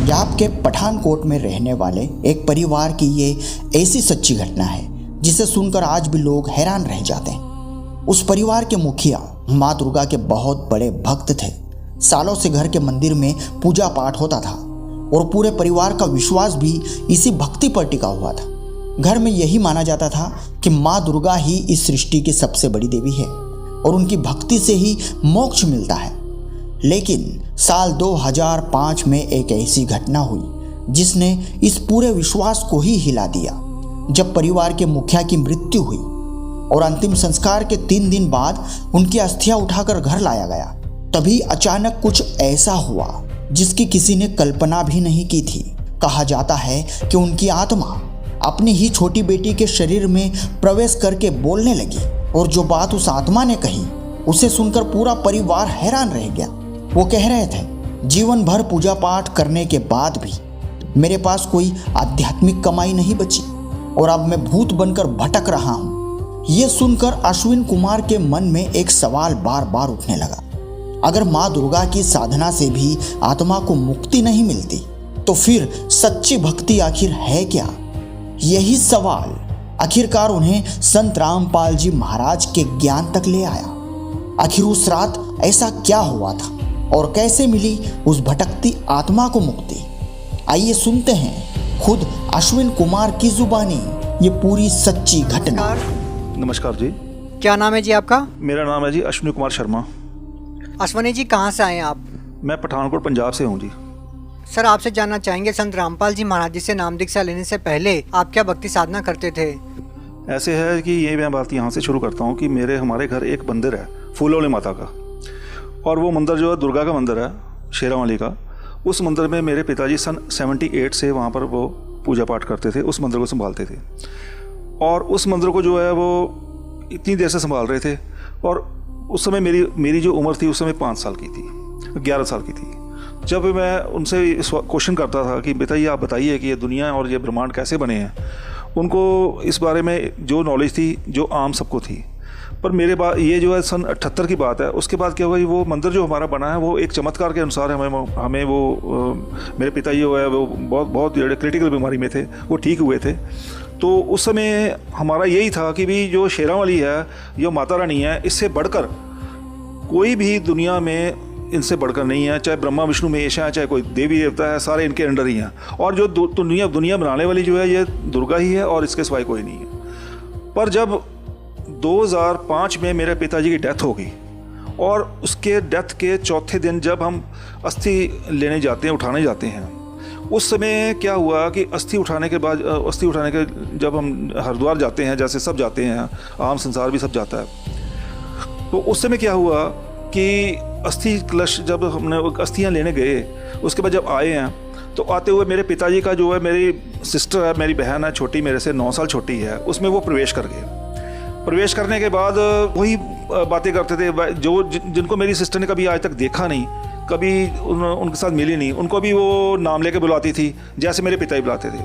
पंजाब के पठानकोट में रहने वाले एक परिवार की ये ऐसी सच्ची घटना है जिसे सुनकर आज भी लोग हैरान रह जाते हैं। उस परिवार के मुखिया माँ दुर्गा के बहुत बड़े भक्त थे। सालों से घर के मंदिर में पूजा पाठ होता था और पूरे परिवार का विश्वास भी इसी भक्ति पर टिका हुआ था। घर में यही माना जाता था कि माँ दुर्गा ही इस सृष्टि की सबसे बड़ी देवी है और उनकी भक्ति से ही मोक्ष मिलता है। लेकिन साल 2005 में एक ऐसी घटना हुई जिसने इस पूरे विश्वास को ही हिला दिया। जब परिवार के मुखिया की मृत्यु हुई और अंतिम संस्कार के 3 दिन बाद उनकी अस्थियां उठाकर घर लाया गया, तभी अचानक कुछ ऐसा हुआ जिसकी किसी ने कल्पना भी नहीं की थी। कहा जाता है कि उनकी आत्मा अपनी ही छोटी बेटी के शरीर में प्रवेश करके बोलने लगी और जो बात उस आत्मा ने कही उसे सुनकर पूरा परिवार हैरान रह गया। वो कह रहे थे, जीवन भर पूजा पाठ करने के बाद भी मेरे पास कोई आध्यात्मिक कमाई नहीं बची और अब मैं भूत बनकर भटक रहा हूँ। ये सुनकर अश्विन कुमार के मन में एक सवाल बार बार उठने लगा। अगर माँ दुर्गा की साधना से भी आत्मा को मुक्ति नहीं मिलती तो फिर सच्ची भक्ति आखिर है क्या? यही सवाल आखिरकार उन्हें संत रामपाल जी महाराज के ज्ञान तक ले आया। आखिर उस रात ऐसा क्या हुआ था और कैसे मिली उस भटकती आत्मा को मुक्ति? आइए सुनते हैं खुद अश्विन कुमार की जुबानी ये पूरी सच्ची घटना। नमस्कार जी। क्या नाम है जी आपका? मेरा नाम है जी अश्विनी कुमार शर्मा। अश्विनी जी, कहाँ से आए हैं आप? मैं पठानकोट पंजाब से हूँ जी। सर, आपसे जानना चाहेंगे, संत रामपाल जी महाराज जी से नाम दीक्षा लेने से पहले आप क्या भक्ति साधना करते थे? ऐसे है कि ये मैं बात यहाँ से शुरू करता हूँ कि हमारे घर एक मंदिर है फूलों वाली माता का, और वो मंदिर जो है दुर्गा का मंदिर है, शेरावाली का। उस मंदिर में मेरे पिताजी सन 78 से वहाँ पर वो पूजा पाठ करते थे, उस मंदिर को संभालते थे। और उस मंदिर को जो है वो इतनी देर से संभाल रहे थे। और उस समय मेरी जो उम्र थी उस समय 5 साल की थी, 11 साल की थी। जब मैं उनसे इस क्वेश्चन करता था कि बेटा ये आप बताइए कि ये दुनिया और ये ब्रह्मांड कैसे बने हैं, उनको इस बारे में जो नॉलेज थी जो आम सबको थी। पर मेरे बाद ये जो है सन 78 की बात है। उसके बाद क्या हुआ, वो मंदिर जो हमारा बना है वो एक चमत्कार के अनुसार हमें वो मेरे पिताजी जो है वो बहुत क्रिटिकल बीमारी में थे, वो ठीक हुए थे। तो उस समय हमारा यही था कि भी जो शेरावाली है, जो माता रानी है, इससे बढ़कर कोई भी दुनिया में इनसे बढ़कर नहीं है। चाहे ब्रह्मा विष्णु महेश है, चाहे कोई देवी देवता है, सारे इनके अंडर ही हैं। और जो दुनिया बनाने वाली जो है ये दुर्गा ही है और इसके सिवाय कोई नहीं है। पर जब 2005 में मेरे पिताजी की डेथ हो गई और उसके डेथ के चौथे दिन जब हम अस्थि लेने जाते हैं, उठाने जाते हैं, उस समय क्या हुआ कि अस्थि उठाने के जब हम हरिद्वार जाते हैं, जैसे सब जाते हैं, आम संसार भी सब जाता है, तो उस समय क्या हुआ कि अस्थि कलश जब हमने अस्थियाँ लेने गए, उसके बाद जब आए हैं तो आते हुए मेरे पिताजी का जो है, मेरी सिस्टर है, मेरी बहन है छोटी, मेरे से 9 साल छोटी है, उसमें वो प्रवेश कर गए। प्रवेश करने के बाद वही बातें करते थे जिनको मेरी सिस्टर ने कभी आज तक देखा नहीं, कभी उनके साथ मिली नहीं, उनको भी वो नाम लेके बुलाती थी जैसे मेरे पिताजी बुलाते थे।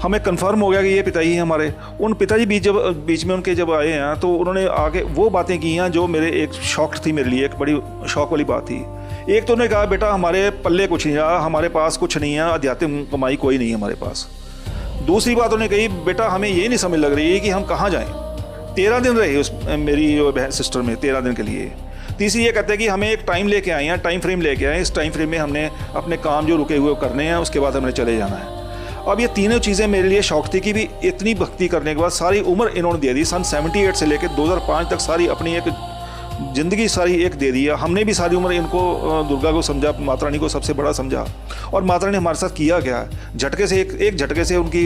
हमें कंफर्म हो गया कि ये पिताजी हैं हमारे। उन पिताजी बीच में उनके जब आए हैं तो उन्होंने आगे वो बातें की हैं जो मेरे एक शौक थी, मेरे लिए एक बड़ी शौक वाली बात थी। एक तो उन्होंने कहा, बेटा हमारे पल्ले कुछ नहीं रहा, हमारे पास कुछ नहीं है, आध्यात्मिक कमाई कोई नहीं है हमारे पास। दूसरी बात उन्होंने कही, बेटा हमें ये नहीं समझ लग रही है कि हम कहाँ जाएँ। 13 दिन रहे उस मेरी जो बहन सिस्टर में, 13 दिन के लिए। तीसरी ये कहते हैं कि हमें एक टाइम लेके आए हैं, टाइम फ्रेम लेके आए, इस टाइम फ्रेम में हमने अपने काम जो रुके हुए करने हैं, उसके बाद हमने चले जाना है। अब ये तीनों चीज़ें मेरे लिए शौक थी कि भी इतनी भक्ति करने के बाद सारी उम्र इन्होंने दे दी। सन 78 से लेकर 2005 तक सारी अपनी एक ज़िंदगी सारी एक दे दी है। हमने भी सारी उम्र इनको दुर्गा को समझा, माता रानी को सबसे बड़ा समझा। और माता रानी हमारे साथ किया क्या, झटके से एक झटके से उनकी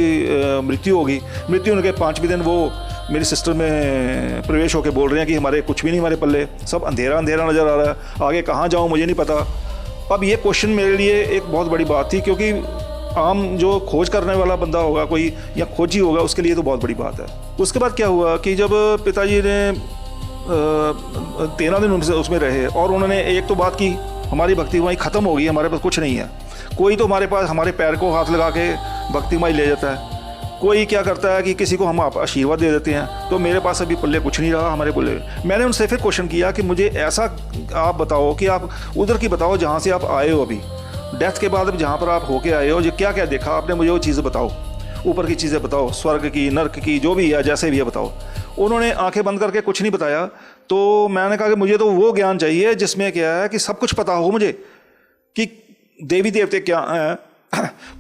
मृत्यु हो गई। मृत्यु होने के 5वें दिन वो मेरी सिस्टर में प्रवेश होकर बोल रहे हैं कि हमारे कुछ भी नहीं, हमारे पल्ले सब अंधेरा अंधेरा नज़र आ रहा है, आगे कहाँ जाऊँ मुझे नहीं पता। अब ये क्वेश्चन मेरे लिए एक बहुत बड़ी बात थी, क्योंकि आम जो खोज करने वाला बंदा होगा कोई या खोजी होगा, उसके लिए तो बहुत बड़ी बात है। उसके बाद क्या हुआ कि जब पिताजी ने 13 दिन उसमें रहे और उन्होंने एक तो बात की, हमारी भक्ति वहीं ख़त्म हो गई, हमारे पास कुछ नहीं है। कोई तो हमारे पास हमारे पैर को हाथ लगा के भक्ति माई ले जाता है, कोई क्या करता है कि किसी को हम आशीर्वाद दे देते हैं। तो मेरे पास अभी पल्ले कुछ नहीं रहा हमारे पल्ले। मैंने उनसे फिर क्वेश्चन किया कि मुझे ऐसा आप बताओ कि आप उधर की बताओ जहाँ से आप आए हो अभी, डेथ के बाद अब जहाँ पर आप होके आए हो, जो क्या क्या देखा आपने, मुझे वो चीज़ें बताओ, ऊपर की चीज़ें बताओ, स्वर्ग की, नर्क की, जो भी है, जैसे भी है बताओ। उन्होंने आंखें बंद करके कुछ नहीं बताया। तो मैंने कहा कि मुझे तो वो ज्ञान चाहिए जिसमें क्या है कि सब कुछ पता हो मुझे, कि देवी देवते क्या हैं,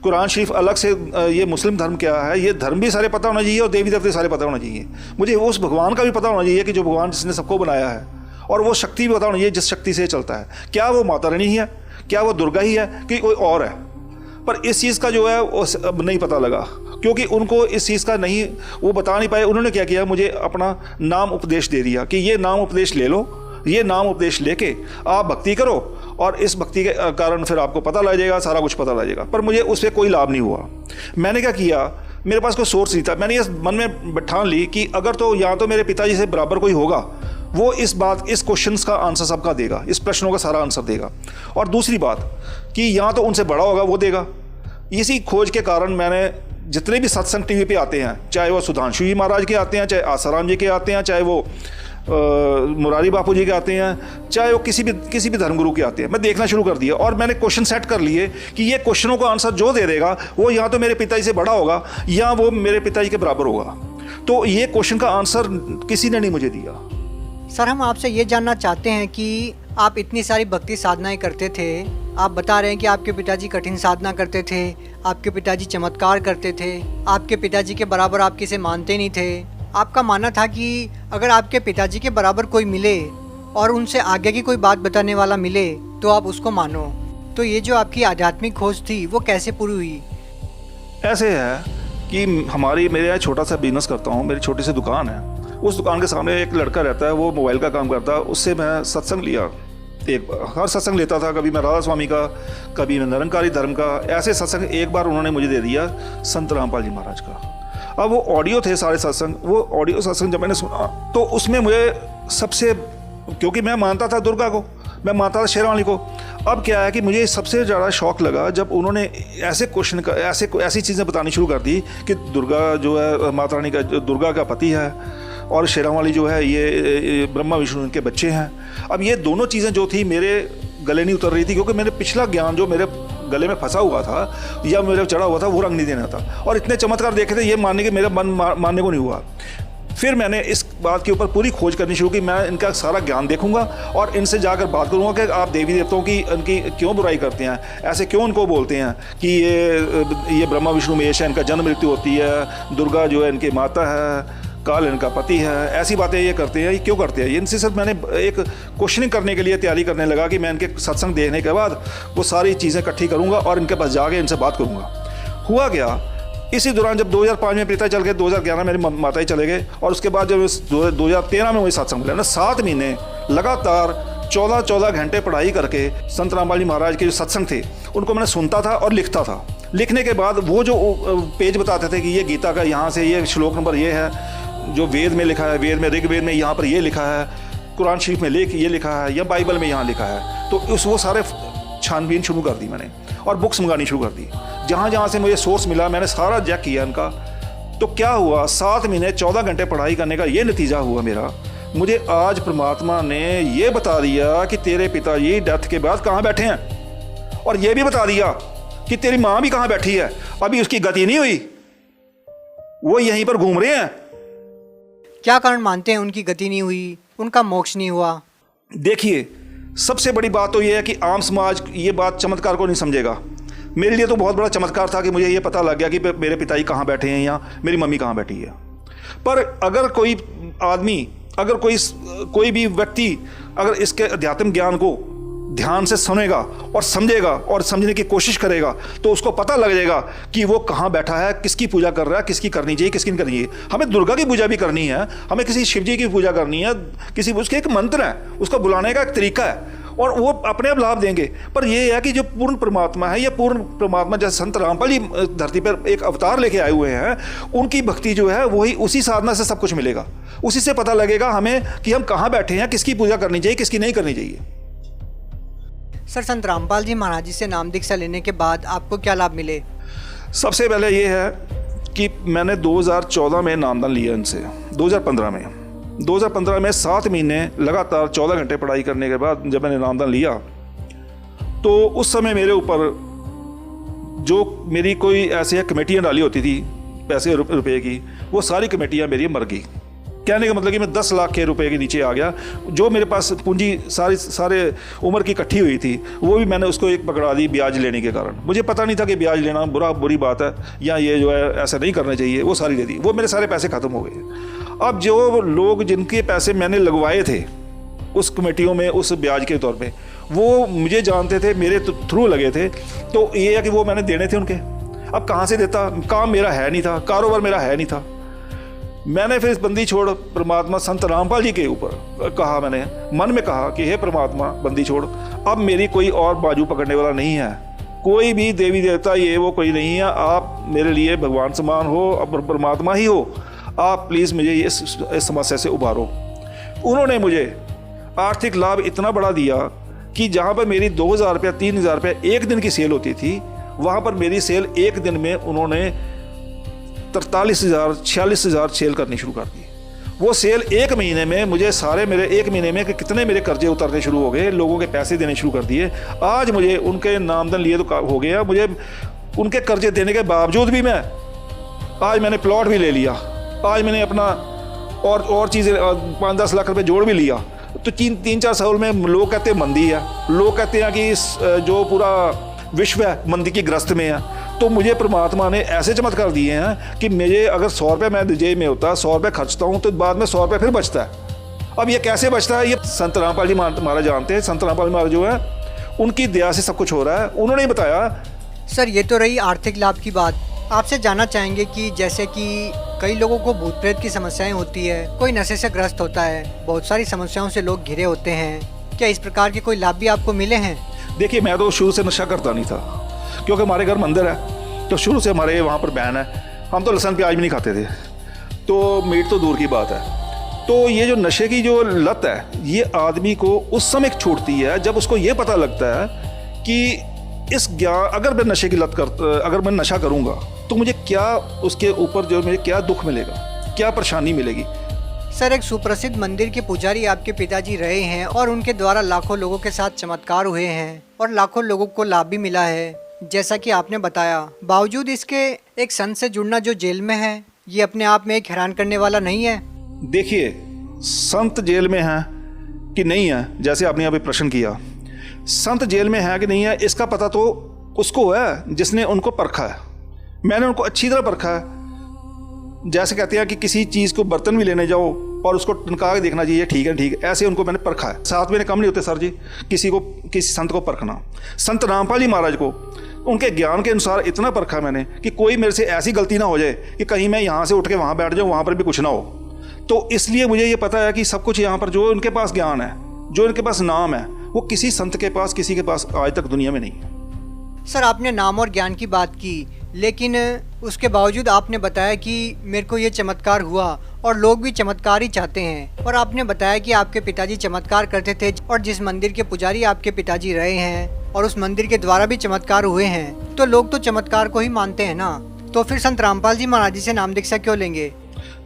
कुरान शरीफ अलग से, ये मुस्लिम धर्म क्या है, ये धर्म भी सारे पता होना चाहिए और देवी देवते सारे पता होना चाहिए। मुझे उस भगवान का भी पता होना चाहिए कि जो भगवान जिसने सबको बनाया है, और वो शक्ति भी पता होनी चाहिए जिस शक्ति से चलता है। क्या वो माता रानी ही है, क्या वो दुर्गा ही है, कि कोई और है। पर इस चीज़ का जो है वो अब नहीं पता लगा, क्योंकि उनको इस चीज़ का नहीं, वो बता नहीं पाए। उन्होंने क्या किया, मुझे अपना नाम उपदेश दे दिया कि ये नाम उपदेश ले लो, ये नाम उपदेश लेके आप भक्ति करो, और इस भक्ति के कारण फिर आपको पता लग जाएगा, सारा कुछ पता लग जाएगा। पर मुझे उससे कोई लाभ नहीं हुआ। मैंने क्या किया, मेरे पास कोई सोर्स नहीं था। मैंने ये मन में ठान ली कि अगर तो या तो मेरे पिताजी से बराबर कोई होगा, वो इस क्वेश्चंस का आंसर सबका देगा, इस प्रश्नों का सारा आंसर देगा, और दूसरी बात कि या तो उनसे बड़ा होगा, वो देगा। इसी खोज के कारण मैंने जितने भी सत्संग टीवी पे आते हैं, चाहे वो सुधांशु जी महाराज के आते हैं, चाहे आसाराम जी के आते हैं, चाहे वो मुरारी बापू जी के आते हैं, चाहे वो किसी भी धर्मगुरु के आते हैं, मैं देखना शुरू कर दिया। और मैंने क्वेश्चन सेट कर लिए कि ये क्वेश्चनों का आंसर जो दे देगा वो या तो मेरे पिताजी से बड़ा होगा या वो मेरे पिताजी के बराबर होगा। तो ये क्वेश्चन का आंसर किसी ने नहीं मुझे दिया। सर, हम आपसे ये जानना चाहते हैं कि आप इतनी सारी भक्ति साधनाएं करते थे, आप बता रहे हैं कि आपके पिताजी कठिन साधना करते थे, आपके पिताजी चमत्कार करते थे, आपके पिताजी के बराबर आप किसे मानते नहीं थे। आपका मानना था कि अगर आपके पिताजी के बराबर कोई मिले और उनसे आगे की कोई बात बताने वाला मिले तो आप उसको मानो। तो ये जो आपकी आध्यात्मिक खोज थी वो कैसे पूरी हुई? ऐसे है कि मेरे यहाँ छोटा सा बिजनेस करता हूँ, मेरी छोटी सी दुकान है। उस दुकान के सामने एक लड़का रहता है, वो मोबाइल का काम करता है। उससे मैं सत्संग लिया, एक हर सत्संग लेता था, कभी मैं राधा स्वामी का, कभी मैं निरंकारी धर्म का, ऐसे सत्संग। एक बार उन्होंने मुझे दे दिया संत रामपाल जी महाराज का। अब वो ऑडियो थे सारे सत्संग, वो ऑडियो सत्संग जब मैंने सुना तो उसमें मुझे सबसे, क्योंकि मैं मानता था दुर्गा को, मैं मानता था शेरावाली को। अब क्या है कि मुझे सबसे ज़्यादा शौक लगा जब उन्होंने ऐसे क्वेश्चन का, ऐसी चीज़ें बतानी शुरू कर दी कि दुर्गा जो है माता रानी का, दुर्गा का पति है, और शेरावाली जो है ये ब्रह्मा विष्णु इनके बच्चे हैं। अब ये दोनों चीज़ें जो थी मेरे गले नहीं उतर रही थी, क्योंकि मेरे पिछला ज्ञान जो मेरे गले में फंसा हुआ था या मेरे चढ़ा हुआ था वो रंग नहीं देना था। और इतने चमत्कार देखे थे, ये मानने के मेरा मन मानने को नहीं हुआ। फिर मैंने इस बात के ऊपर पूरी खोज करनी शुरू की। मैं इनका सारा ज्ञान देखूंगा और इनसे जाकर बात करूंगा कि आप देवी देवताओं की इनकी क्यों बुराई करते हैं, ऐसे क्यों उनको बोलते हैं कि ये ब्रह्मा विष्णु महेश है, इनका जन्म मृत्यु होती है, दुर्गा जो है इनकी माता है, काल इनका पति है, ऐसी बातें ये करते हैं, ये क्यों करते हैं। इनसे सिर्फ मैंने एक क्वेश्चनिंग करने के लिए तैयारी करने लगा कि मैं इनके सत्संग देखने के बाद वो सारी चीज़ें इकट्ठी करूँगा और इनके पास जाके इनसे बात करूँगा। हुआ क्या, इसी दौरान जब 2005 में पिता चल गए, 2011 मेरे माता ही चले गए, और उसके बाद जब 2013 में वही सत्संग मिला ना, 7 महीने लगातार 14 घंटे पढ़ाई करके संत रामपाल जी महाराज के जो सत्संग थे उनको मैंने सुनता था और लिखता था। लिखने के बाद वो जो पेज बताते थे कि ये गीता का यहाँ से ये श्लोक नंबर ये है, जो वेद में लिखा है, वेद में ऋग्वेद में यहाँ पर ये लिखा है, कुरान शरीफ में ये लिखा है, या बाइबल में यहाँ लिखा है, तो वो सारे छानबीन शुरू कर दी मैंने और बुक्स मंगानी शुरू कर दी। जहाँ जहाँ से मुझे सोर्स मिला मैंने सारा चेक किया इनका। तो क्या हुआ, 7 महीने 14 घंटे पढ़ाई करने का ये नतीजा हुआ मेरा। मुझे आज परमात्मा ने ये बता दिया कि तेरे पिताजी डेथ के बाद कहाँ बैठे हैं, और ये भी बता दिया कि तेरी माँ भी कहाँ बैठी है, अभी उसकी गति नहीं हुई, वो यहीं पर घूम रहे हैं। क्या कारण मानते हैं उनकी गति नहीं हुई, उनका मोक्ष नहीं हुआ? देखिए, सबसे बड़ी बात तो ये है कि आम समाज ये बात चमत्कार को नहीं समझेगा। मेरे लिए तो बहुत बड़ा चमत्कार था कि मुझे ये पता लग गया कि मेरे पिताजी कहाँ बैठे हैं या मेरी मम्मी कहाँ बैठी है। पर अगर कोई आदमी, अगर कोई भी व्यक्ति अगर इसके अध्यात्म ज्ञान को ध्यान से सुनेगा और समझेगा और समझने की कोशिश करेगा तो उसको पता लग जाएगा कि वो कहाँ बैठा है, किसकी पूजा कर रहा है, किसकी करनी चाहिए, किसकी नहीं करनी चाहिए। हमें दुर्गा की पूजा भी करनी है, हमें किसी शिव जी की पूजा करनी है, किसी उसके एक मंत्र है, उसको बुलाने का एक तरीका है, और वो अपने आप लाभ देंगे। पर ये है कि जो पूर्ण परमात्मा है, या पूर्ण परमात्मा जैसे संत रामपाल जी धरती पर एक अवतार लेके आए हुए हैं, उनकी भक्ति जो है वही, उसी साधना से सब कुछ मिलेगा। उसी से पता लगेगा हमें कि हम कहाँ बैठे हैं, किसकी पूजा करनी चाहिए, किसकी नहीं करनी चाहिए। सर, संत रामपाल जी महाराज जी से नाम दीक्षा लेने के बाद आपको क्या लाभ मिले? सबसे पहले ये है कि मैंने 2014 में नामदान लिया इनसे। 2015 में 7 महीने लगातार 14 घंटे पढ़ाई करने के बाद जब मैंने नामदान लिया तो उस समय मेरे ऊपर जो मेरी कोई ऐसी कमेटियाँ डाली होती थी पैसे रुपए की, वो सारी कमेटियाँ मेरी मर गई। कहने का मतलब कि मैं 10 लाख के रुपए के नीचे आ गया। जो मेरे पास पूंजी सारे उम्र की इकट्ठी हुई थी, वो भी मैंने उसको एक पकड़ा दी ब्याज लेने के कारण। मुझे पता नहीं था कि ब्याज लेना बुरी बात है या ये जो है ऐसा नहीं करना चाहिए। वो सारी दे दी, वो मेरे सारे पैसे ख़त्म हो गए। अब जो लोग जिनके पैसे मैंने लगवाए थे उस कमेटियों में उस ब्याज के तौर पे, वो मुझे जानते थे, मेरे थ्रू लगे थे, तो ये है कि वो मैंने देने थे उनके। अब कहाँ से देता, काम मेरा है नहीं था, कारोबार मेरा है नहीं था। मैंने फिर इस बंदी छोड़ परमात्मा संत रामपाल जी के ऊपर कहा, मैंने मन में कहा कि हे परमात्मा बंदी छोड़, अब मेरी कोई और बाजू पकड़ने वाला नहीं है, कोई भी देवी देवता ये वो कोई नहीं है, आप मेरे लिए भगवान समान हो, अब परमात्मा ही हो, आप प्लीज़ मुझे इस समस्या से उबारो। उन्होंने मुझे आर्थिक लाभ इतना बड़ा दिया कि जहाँ पर मेरी 2000 रुपया 3000 रुपये एक दिन की सेल होती थी, वहाँ पर मेरी सेल एक दिन में उन्होंने 43,000 46,000 सेल करनी शुरू कर दी। वो सेल एक महीने में मुझे सारे मेरे एक महीने में कितने मेरे कर्जे उतरने शुरू हो गए, लोगों के पैसे देने शुरू कर दिए। आज मुझे उनके नामधन लिए तो हो गया, मुझे उनके कर्जे देने के बावजूद भी आज मैंने प्लॉट भी ले लिया, आज मैंने अपना और चीज़ें 5-10 लाख रुपए जोड़ भी लिया। तो 3-4 साल में लोग कहते हैं मंदी है, लोग कहते हैं कि जो पूरा विश्व है मंदी की ग्रस्त में है। तो मुझे परमात्मा ने ऐसे चमत्कार दिए हैं कि मुझे अगर 100 रुपये मैं जेब में होता, 100 रुपये खर्चता हूँ, तो बाद में 100 रुपये फिर बचता है। अब ये कैसे बचता है, ये संत रामपाल जी महाराज जानते हैं। संत रामपाल महाराज जो है उनकी दया से सब कुछ हो रहा है, उन्होंने ही बताया। सर ये तो रही आर्थिक लाभ की बात। आपसे जानना चाहेंगे कि जैसे कि कई लोगों को भूत प्रेत की समस्याएं होती है, कोई नशे से ग्रस्त होता है, बहुत सारी समस्याओं से लोग घिरे होते हैं, क्या इस प्रकार के कोई लाभ भी आपको मिले हैं? देखिए, मैं तो शुरू से नशा करता नहीं था, क्योंकि हमारे घर मंदिर है, तो शुरू से हमारे वहाँ पर बैन है। हम तो लहसुन प्याज भी नहीं खाते थे, तो मीट तो दूर की बात है। तो ये जो नशे की जो लत है, ये आदमी को उस समय छूटती है जब उसको ये पता लगता है कि इस ज्ञान, अगर मैं नशा करूँगा तो मुझे क्या उसके ऊपर जो मुझे क्या दुख मिलेगा, क्या परेशानी मिलेगी। सर एक सुप्रसिद्ध मंदिर के पुजारी आपके पिताजी रहे हैं और उनके द्वारा लाखों लोगों के साथ चमत्कार हुए हैं और लाखों लोगों को लाभ भी मिला है, जैसा कि आपने बताया। बावजूद इसके एक संत से जुड़ना जो जेल में है, ये अपने आप में एक हैरान करने वाला नहीं है? देखिए, संत जेल में है कि नहीं है, जैसे आपने अभी प्रश्न किया, संत जेल में है कि नहीं है, इसका पता तो उसको है जिसने उनको परखा है। मैंने उनको अच्छी तरह परखा है। जैसे कहते हैं कि किसी चीज़ को बर्तन भी लेने जाओ और उसको टनका के देखना चाहिए, ठीक है ठीक है, ऐसे उनको मैंने परखा है। 7 महीने कम नहीं होते सर जी किसी संत को परखना। संत रामपाल जी महाराज को उनके ज्ञान के अनुसार इतना परखा मैंने कि कोई मेरे से ऐसी गलती ना हो जाए कि कहीं मैं यहाँ से उठ के वहाँ बैठ जाऊँ, वहाँ पर भी कुछ ना हो। तो इसलिए मुझे ये पता है कि सब कुछ यहाँ पर जो उनके पास ज्ञान है, जो उनके पास नाम है, वो किसी संत के पास, किसी के पास आज तक दुनिया में नहीं है। सर आपने नाम और ज्ञान की बात की, लेकिन उसके बावजूद आपने बताया कि मेरे को ये चमत्कार हुआ और लोग भी चमत्कार ही चाहते हैं। और आपने बताया कि आपके पिताजी चमत्कार करते थे और जिस मंदिर के पुजारी आपके पिताजी रहे हैं और उस मंदिर के द्वारा भी चमत्कार हुए हैं, तो लोग तो चमत्कार को ही मानते हैं ना। तो फिर संत रामपाल जी महाराज जी से नाम दीक्षा क्यों लेंगे?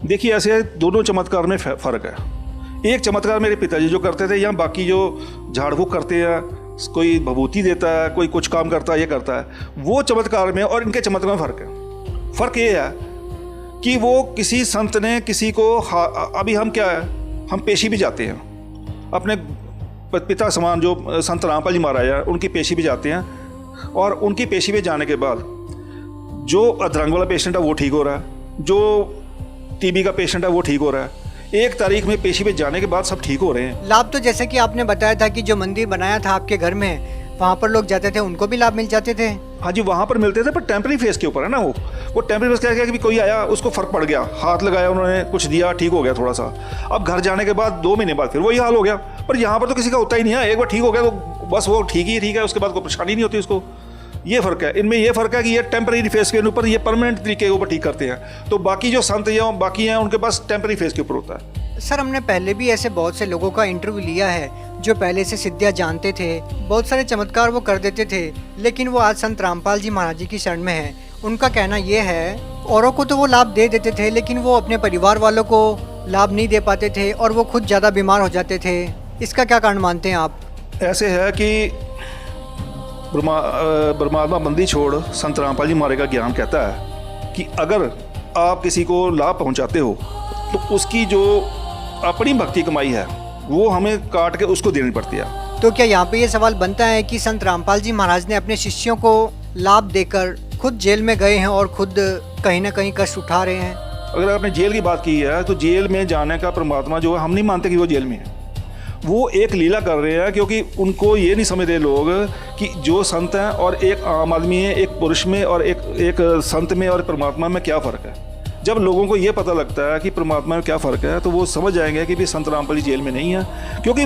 देखिए, ऐसे दोनों चमत्कार में फ़र्क है। एक चमत्कार मेरे पिताजी जो करते थे, या बाकी जो झाड़ फूक करते हैं, कोई भभूति देता है, कोई कुछ काम करता है, ये करता है, वो चमत्कार में और इनके चमत्कार में फ़र्क है। फ़र्क ये है कि वो किसी संत ने किसी को अभी हम क्या है, हम पेशी भी जाते हैं, अपने पिता समान जो संत रामपाल जी महाराज हैं उनकी पेशी भी जाते हैं, और उनकी पेशी में जाने के बाद जो अधरंग वाला पेशेंट है वो ठीक हो रहा है, जो टीबी का पेशेंट है वो ठीक हो रहा है। 1 तारीख में पेशी पे जाने के बाद सब ठीक हो रहे हैं। लाभ तो जैसे कि आपने बताया था कि जो मंदिर बनाया था आपके घर में, वहाँ पर लोग जाते थे, उनको भी लाभ मिल जाते थे? हाँ जी, वहाँ पर मिलते थे, पर टेम्पररी फेस के ऊपर है ना। वो टेम्पररी फेस क्या है कि कोई आया, उसको फ़र्क पड़ गया, हाथ लगाया, उन्होंने कुछ दिया, ठीक हो गया थोड़ा सा। अब घर जाने के बाद 2 महीने बाद फिर वही हाल हो गया। पर यहाँ पर तो किसी का होता ही नहीं है, एक बार ठीक हो गया तो बस वो ठीक ही ठीक है, उसके बाद कोई परेशानी नहीं होती उसको। ये फ़र्क है इनमें, ये फ़र्क है कि ये टेम्पररी फेस के ऊपर, ये परमानेंट तरीके के ऊपर ठीक करते हैं। तो बाकी जो संत या बाकी हैं उनके पास टेम्पररी फेस के ऊपर होता है। सर हमने पहले भी ऐसे बहुत से लोगों का इंटरव्यू लिया है जो पहले से सिद्धियाँ जानते थे, बहुत सारे चमत्कार वो कर देते थे, लेकिन वो आज संत रामपाल जी महाराज जी की शरण में है। उनका कहना ये है, औरों को तो वो लाभ दे देते थे, लेकिन वो अपने परिवार वालों को लाभ नहीं दे पाते थे और वो खुद ज़्यादा बीमार हो जाते थे। इसका क्या कारण मानते हैं आप? ऐसे है कि परमात्मा बंदी छोड़ संत रामपाल जी महाराज का ज्ञान कहता है कि अगर आप किसी को लाभ पहुंचाते हो तो उसकी जो अपनी भक्ति कमाई है वो हमें काट के उसको देनी पड़ती है। तो क्या यहाँ पे ये सवाल बनता है कि संत रामपाल जी महाराज ने अपने शिष्यों को लाभ देकर खुद जेल में गए हैं और खुद कहीं ना कहीं कष्ट उठा रहे हैं? अगर आपने जेल की बात की है तो जेल में जाने का परमात्मा जो है, हम नहीं मानते कि वो जेल में है। वो एक लीला कर रहे हैं, क्योंकि उनको ये नहीं समझते लोग कि जो संत हैं और एक आम आदमी है, एक पुरुष में और एक संत में और परमात्मा में क्या फ़र्क है। जब लोगों को ये पता लगता है कि परमात्मा में क्या फ़र्क है तो वो समझ जाएंगे कि भी संत रामपाल जी जेल में नहीं है, क्योंकि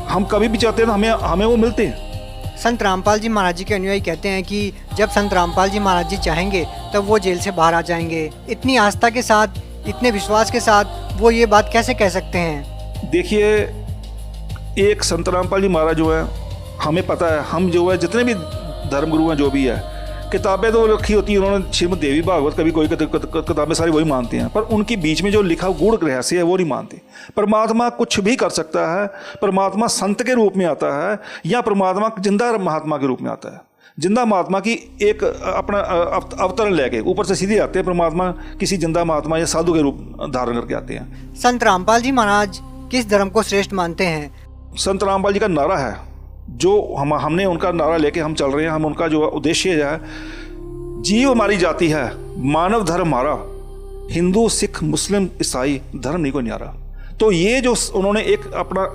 हम कभी भी चाहते हैं तो हमें वो मिलते हैं। संत रामपाल जी महाराज जी के अनुयायी कहते हैं कि जब संत रामपाल जी महाराज जी चाहेंगे तब वो जेल से बाहर आ जाएंगे। इतनी आस्था के साथ, इतने विश्वास के साथ वो ये बात कैसे कह सकते हैं? देखिए, एक संत रामपाल जी महाराज जो है, हमें पता है, हम जो है जितने भी धर्मगुरु हैं जो भी है, किताबें तो रखी होती हैं उन्होंने, श्रीमद् देवी भागवत कभी कोई किताबें सारी वही मानते हैं, पर उनके बीच में जो लिखा गूढ़ रहस्य है वो नहीं मानते। परमात्मा कुछ भी कर सकता है, परमात्मा संत के रूप में आता है या परमात्मा जिंदा महात्मा के रूप में आता है। जिंदा महात्मा की एक अपना अवतरण लेके ऊपर से सीधे आते हैं, परमात्मा किसी जिंदा महात्मा या साधु के रूप धारण करके आते हैं। संत रामपाल जी महाराज किस धर्म को श्रेष्ठ मानते हैं? संत रामपाल जी का नारा है, जो हमने उनका नारा लेके हम चल रहे हैं, हम उनका जो उद्देश्य है, जीव हमारी जाति है, मानव धर्म हमारा, हिंदू सिख मुस्लिम ईसाई धर्म नहीं कोई न्यारा। तो ये जो उन्होंने एक अपना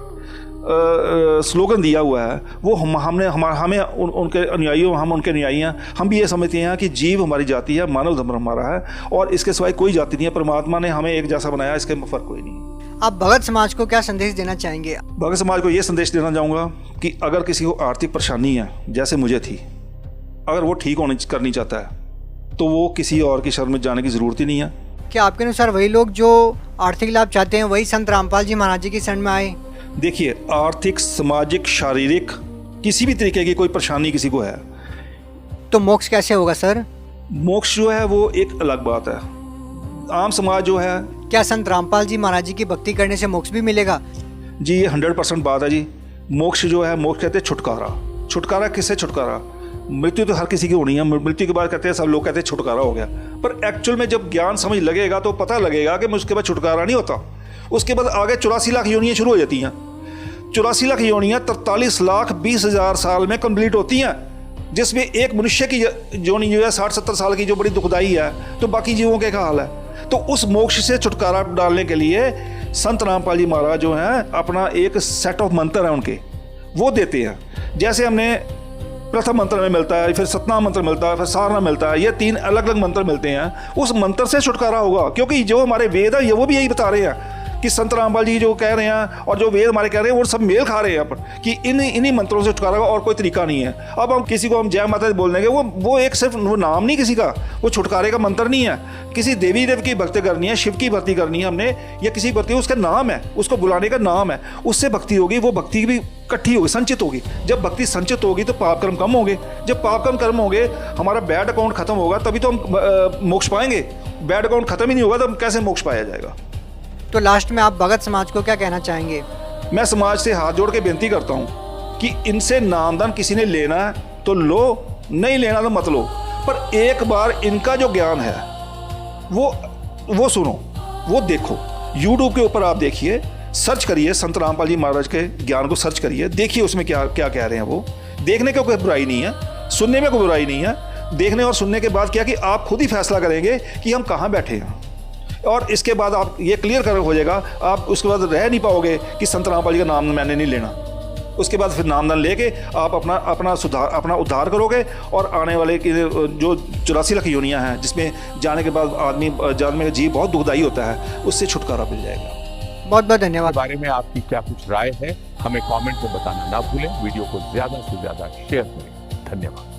स्लोगन दिया हुआ है वो हमें उनके अनुयायियों, हम उनके अनुयायी हैं, हम भी ये समझते हैं कि जीव हमारी जाति है, मानव धर्म हमारा है और इसके सिवाय कोई जाति नहीं है। परमात्मा ने हमें एक जैसा बनाया, इसके फर्क कोई नहीं है। आप भगत समाज को क्या संदेश देना चाहेंगे? भगत समाज को ये संदेश देना चाहूँगा कि अगर किसी को आर्थिक परेशानी है, जैसे मुझे थी, अगर वो ठीक करनी चाहता है तो वो किसी और की शरण में जाने की ज़रूरत ही नहीं है। क्या आपके अनुसार वही लोग जो आर्थिक लाभ चाहते हैं वही संत रामपाल जी महाराज जी की शरण में आए? देखिए, आर्थिक, सामाजिक, शारीरिक किसी भी तरीके की कोई परेशानी किसी को है तो मोक्ष कैसे होगा सर? मोक्ष जो है वो एक अलग बात है। आम समाज जो है, क्या संत रामपाल जी महाराज जी की भक्ति करने से मोक्ष भी मिलेगा? जी ये 100% बात है जी। मोक्ष जो है, मोक्ष कहते हैं छुटकारा। छुटकारा किससे? छुटकारा, मृत्यु तो हर किसी की होनी है, मृत्यु के बाद कहते हैं सब लोग कहते हैं छुटकारा हो गया, पर एक्चुअल में जब ज्ञान समझ लगेगा तो पता लगेगा कि उसके बाद छुटकारा नहीं होता। उसके बाद आगे 84 लाख योनियाँ शुरू हो जाती हैं। 84 लाख योनियाँ 43,20,000 साल में कंप्लीट होती हैं, जिसमें एक मनुष्य की योनि जो है 60-70 साल की जो बड़ी दुखदाई है, तो बाकी जीवों के क्या हाल है। तो उस मोक्ष से छुटकारा डालने के लिए संत रामपाल जी महाराज जो हैं अपना एक सेट ऑफ मंत्र है उनके, वो देते हैं। जैसे हमने प्रथम मंत्र में मिलता है, फिर सतनाम मंत्र मिलता है, फिर सारनाम मिलता है, ये 3 अलग अलग मंत्र मिलते हैं। उस मंत्र से छुटकारा होगा, क्योंकि जो हमारे वेद है ये वो भी यही बता रहे हैं कि संत रामपाल जी जो कह रहे हैं और जो वेद हमारे कह रहे हैं वो सब मेल खा रहे हैं अपन कि इन्हीं मंत्रों से छुटकारा होगा और कोई तरीका नहीं है। अब हम किसी को हम जय माता दी बोल देंगे, वो एक सिर्फ वो नाम नहीं किसी का, वो छुटकारे का मंत्र नहीं है। किसी देवी देव की भक्ति करनी है, शिव की भक्ति करनी है हमने, या किसी भक्ति, उसका नाम है, उसको बुलाने का नाम है, उससे भक्ति होगी। वो भक्ति भी इकट्ठी होगी, संचित होगी। जब भक्ति संचित होगी तो पाप कर्म कम होंगे। जब पाप कर्म होंगे, हमारा बैड अकाउंट खत्म होगा, तभी तो हम मोक्ष पाएंगे। बैड अकाउंट खत्म ही नहीं होगा तो कैसे मोक्ष पाया जाएगा। तो लास्ट में आप भगत समाज को क्या कहना चाहेंगे? मैं समाज से हाथ जोड़ के बेनती करता हूँ कि इनसे नामदान किसी ने लेना है तो लो, नहीं लेना तो मत लो, पर एक बार इनका जो ज्ञान है वो सुनो, वो देखो। YouTube के ऊपर आप देखिए, सर्च करिए संत रामपाल जी महाराज के ज्ञान को सर्च करिए, देखिए उसमें क्या क्या कह रहे हैं। वो देखने को कोई बुराई नहीं है, सुनने में कोई बुराई नहीं है। देखने और सुनने के बाद क्या कि आप खुद ही फैसला करेंगे कि हम कहाँ बैठे हैं, और इसके बाद आप ये क्लियर कर हो जाएगा। आप उसके बाद रह नहीं पाओगे कि संत रामपाल जी का नाम मैंने नहीं लेना। उसके बाद फिर नामदान लेके आप अपना उद्धार करोगे, और आने वाले की जो 84 लाख योनियाँ हैं जिसमें जाने के बाद आदमी जानने का जीव बहुत दुखदाई होता है, उससे छुटकारा मिल जाएगा। बहुत बहुत धन्यवाद। इस बारे में आपकी क्या कुछ राय है हमें कमेंट में बताना ना भूलें। वीडियो को ज़्यादा से ज़्यादा शेयर करें। धन्यवाद।